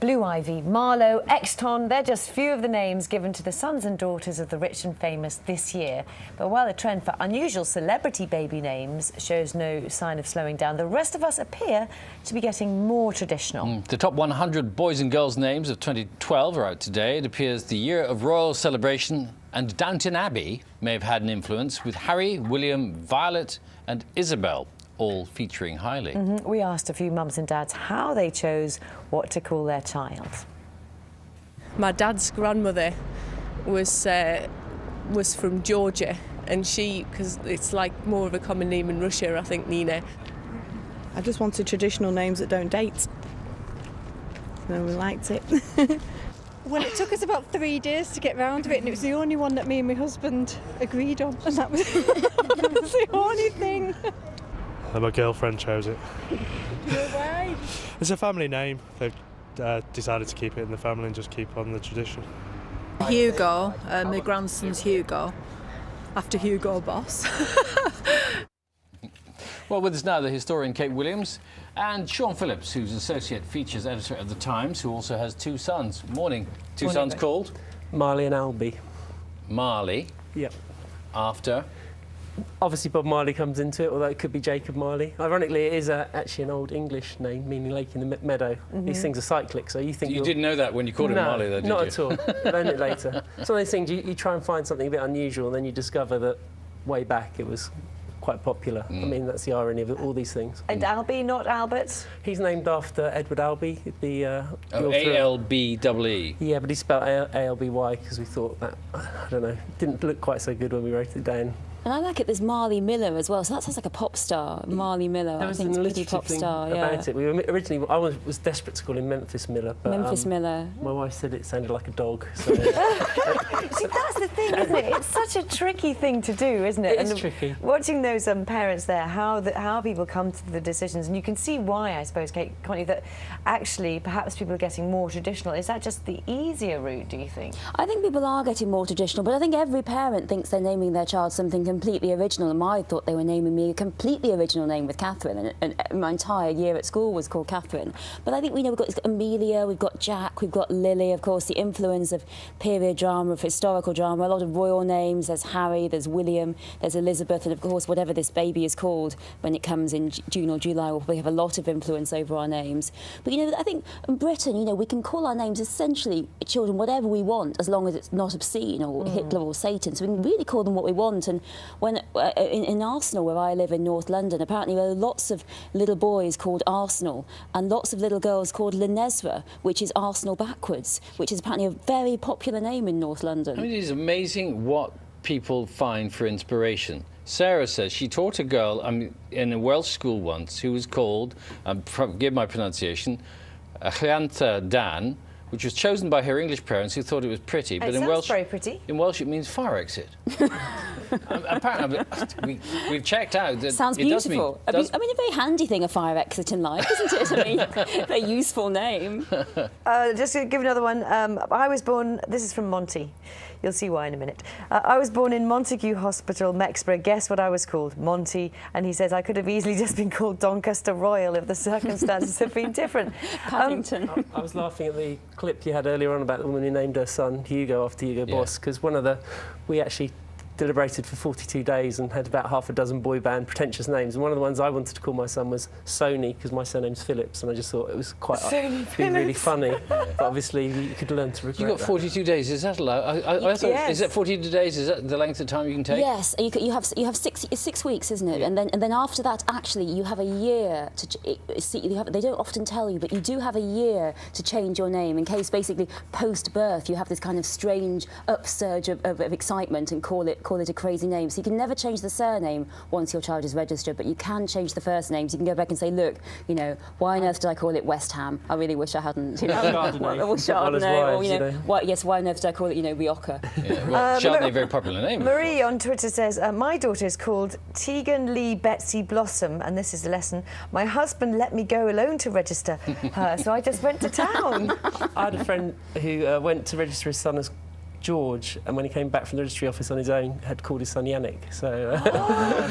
Blue Ivy, Marlowe, Exton, they're just few of the names given to the sons and daughters of the rich and famous this year. But while the trend for unusual celebrity baby names shows no sign of slowing down, the rest of us appear to be getting more traditional. The top 100 boys and girls names of 2012 are out today. It appears the year of royal celebration and Downton Abbey may have had an influence, with Harry, William, Violet and Isabel all featuring highly. We asked a few mums and dads how they chose what to call their child. My dad's grandmother was from Georgia, and because it's like more of a common name in Russia, I think, Nina. I just wanted traditional names that don't date. So we liked it. Well, it took us about 3 days to get round to it, and it was the only one that me and my husband agreed on, and that was, that was the only thing. And my girlfriend chose it. Why? It's a family name. They've decided to keep it in the family and just keep on the tradition. Hugo, my grandson's Hugo, after Hugo Boss. Well, with us now, the historian Kate Williams and Sean Phillips, who's Associate Features Editor of The Times, who also has two sons. Morning. Two Morning. sons called? Marley and Albie. Marley. Yep. After? Obviously Bob Marley comes into it, although it could be Jacob Marley. Ironically, it is actually an old English name, meaning lake in the meadow. These things are cyclic, so you think You didn't know that when you called him Marley, though, did you? not at all. I learned it later. It's one of those things, you try and find something a bit unusual, and then you discover that way back it was quite popular. I mean, that's the irony of all these things. And Albie, not Albert? He's named after Edward Albee, the A-L-B-E-E. Yeah, but he spelled A-L-B-Y because we thought that, I don't know, didn't look quite so good when we wrote it down. And I like it, there's Marley Miller as well, so that sounds like a pop star, Marley Miller. There I was think an it's a pretty pop thing star, about it. We were originally, I was desperate to call him Memphis Miller, but Memphis Miller. my wife said it sounded like a dog. So. See, that's the thing, isn't it? It's such a tricky thing to do, isn't it? It is tricky. Watching those parents there, how people come to the decisions, and you can see why, I suppose, Kate, can't you, that actually perhaps people are getting more traditional. Is that just the easier route, do you think? I think people are getting more traditional, but I think every parent thinks they're naming their child something completely original. I thought they were naming me a completely original name with Catherine, and my entire year at school was called Catherine. But I think we've got Amelia, we've got Jack, we've got Lily, of course, the influence of period drama, of historical drama, a lot of royal names. There's Harry, there's William, there's Elizabeth, and of course, whatever this baby is called when it comes in June or July, will probably have a lot of influence over our names. But, you know, I think in Britain, you know, we can call our names essentially children whatever we want, as long as it's not obscene or Hitler or Satan. So we can really call them what we want. And when in Arsenal, where I live in North London, apparently there are lots of little boys called Arsenal and lots of little girls called Linesra, which is Arsenal backwards, which is apparently a very popular name in North London. I mean, it is amazing what people find for inspiration. Sarah says she taught a girl in a Welsh school once who was called, forgive my pronunciation, Llantha Dan, which was chosen by her English parents who thought it was pretty. But in Welsh, very pretty. In Welsh, it means fire exit. Apparently, we've checked out that sounds beautiful. I mean, a very handy thing, a fire exit in life, isn't it? I mean, a very useful name. Just to give another one, I was born, this is from Monty. You'll see why in a minute. I was born in Montague Hospital, Mexborough. Guess what I was called? Monty. And he says I could have easily just been called Doncaster Royal if the circumstances had been different. Paddington. I was laughing at the clip you had earlier on about the woman who named her son Hugo after Hugo Boss, because we actually deliberated for 42 days and had about half a dozen boy band pretentious names, and one of the ones I wanted to call my son was Sony, because my surname's Phillips, and I just thought it was quite really funny. But obviously you could learn to regret You've got 42 days, is that allowed? I thought, yes. Is that 42 days, is that the length of time you can take? Yes, you have 6 weeks, isn't it? Yeah. And then after that, actually, you have a year to they don't often tell you, but you do have a year to change your name in case, basically, post-birth you have this kind of strange upsurge of excitement and call it a crazy name. So you can never change the surname once your child is registered, but you can change the first name. So you can go back and say, look, you know, why on earth did I call it West Ham? I really wish I hadn't. You know, or Chardonnay, or, you know, why on earth did I call it, you know, Rioja? Yeah, well, Chardonnay, very popular name. Marie on Twitter says, my daughter is called Tegan Lee Betsy Blossom, and this is the lesson. My husband let me go alone to register her, so I just went to town. I had a friend who went to register his son as George, and when he came back from the registry office on his own, had called his son Yannick. So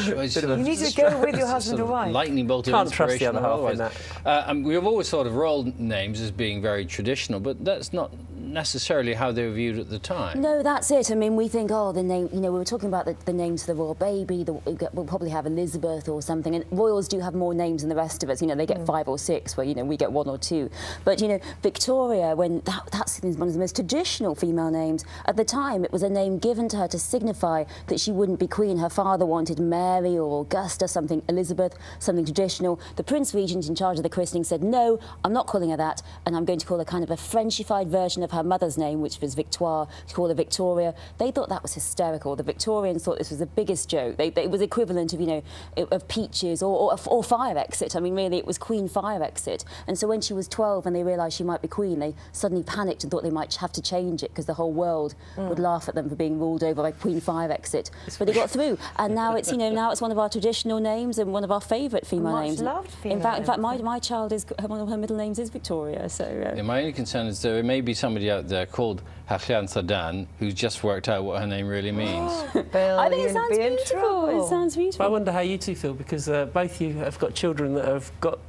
You need to go with your husband or wife. Lightning bolt of Can't trust the inspiration. other half in otherwise. that. We've always thought of royal names as being very traditional, but that's not necessarily how they were viewed at the time. No, that's it. I mean, we think, oh, the name, you know, we were talking about the names for the royal baby. We'll probably have Elizabeth or something. And royals do have more names than the rest of us. You know, they get 5 or 6, where, you know, we get 1 or 2. But, you know, Victoria, when that's one of the most traditional female names. At the time, it was a name given to her to signify that she wouldn't be queen. Her father wanted Mary or Augusta, something Elizabeth, something traditional. The Prince Regent in charge of the christening said, no, I'm not calling her that, and I'm going to call her kind of a Frenchified version of her mother's name, which was Victoire, to call her Victoria. They thought that was hysterical. The Victorians thought this was the biggest joke. It was equivalent of, you know, of Peaches or Fire Exit. I mean, really, it was Queen Fire Exit. And so when she was 12 and they realised she might be queen, they suddenly panicked and thought they might have to change it because the whole world would laugh at them for being ruled over by Queen Fire Exit. But they got through, and now it's, you know, now it's one of our traditional names and one of our favourite female names. Loved female in fact, my child is one of her middle names is Victoria. So Yeah, my only concern is there may be somebody out there called Hachan Sadan who's just worked out what her name really means. Bill, I think you're it gonna sounds be in beautiful. trouble. It sounds beautiful. I wonder how you two feel, because both you have got children that have got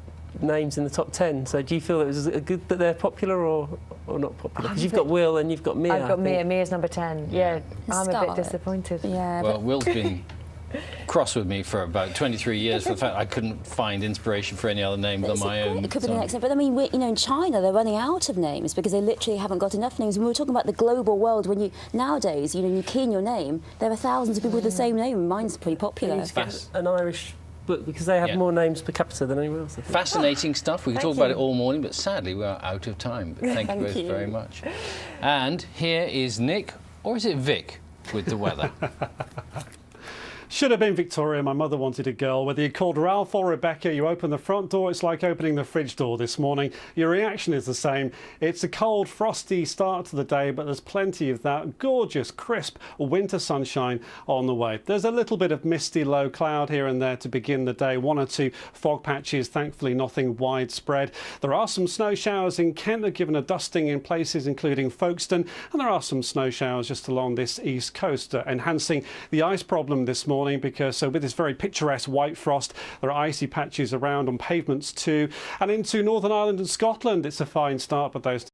names in the top 10. So do you feel it was good that they're popular or not popular? Because you've got Will and you've got Mia. I've got I think. Mia. Mia's number 10. Yeah, I'm a bit Scarlett. disappointed. Yeah, Well, Will's been cross with me for about 23 years for the fact I couldn't find inspiration for any other name than my own. It could be So- the next name. But I mean, you know, in China, they're running out of names because they literally haven't got enough names. When we were talking about the global world, when you nowadays, you know, you key in your name, there are thousands of people with the same name. Mine's pretty popular. Please get an Irish book, because they have Yeah. more names per capita than anyone else, I think. Fascinating stuff. We could Thank talk about you. it all morning, but sadly we are out of time. But thank you both you. very much. And here is Nick, or is it Vic, with the weather. Should have been Victoria. My mother wanted a girl. Whether you called Ralph or Rebecca, you open the front door, it's like opening the fridge door this morning. Your reaction is the same. It's a cold, frosty start to the day, but there's plenty of that gorgeous, crisp winter sunshine on the way. There's a little bit of misty low cloud here and there to begin the day. 1 or 2 fog patches, thankfully nothing widespread. There are some snow showers in Kent that are given a dusting in places, including Folkestone, and there are some snow showers just along this east coast, enhancing the ice problem this morning, because with this very picturesque white frost, there are icy patches around on pavements too. And into Northern Ireland and Scotland, it's a fine start, but those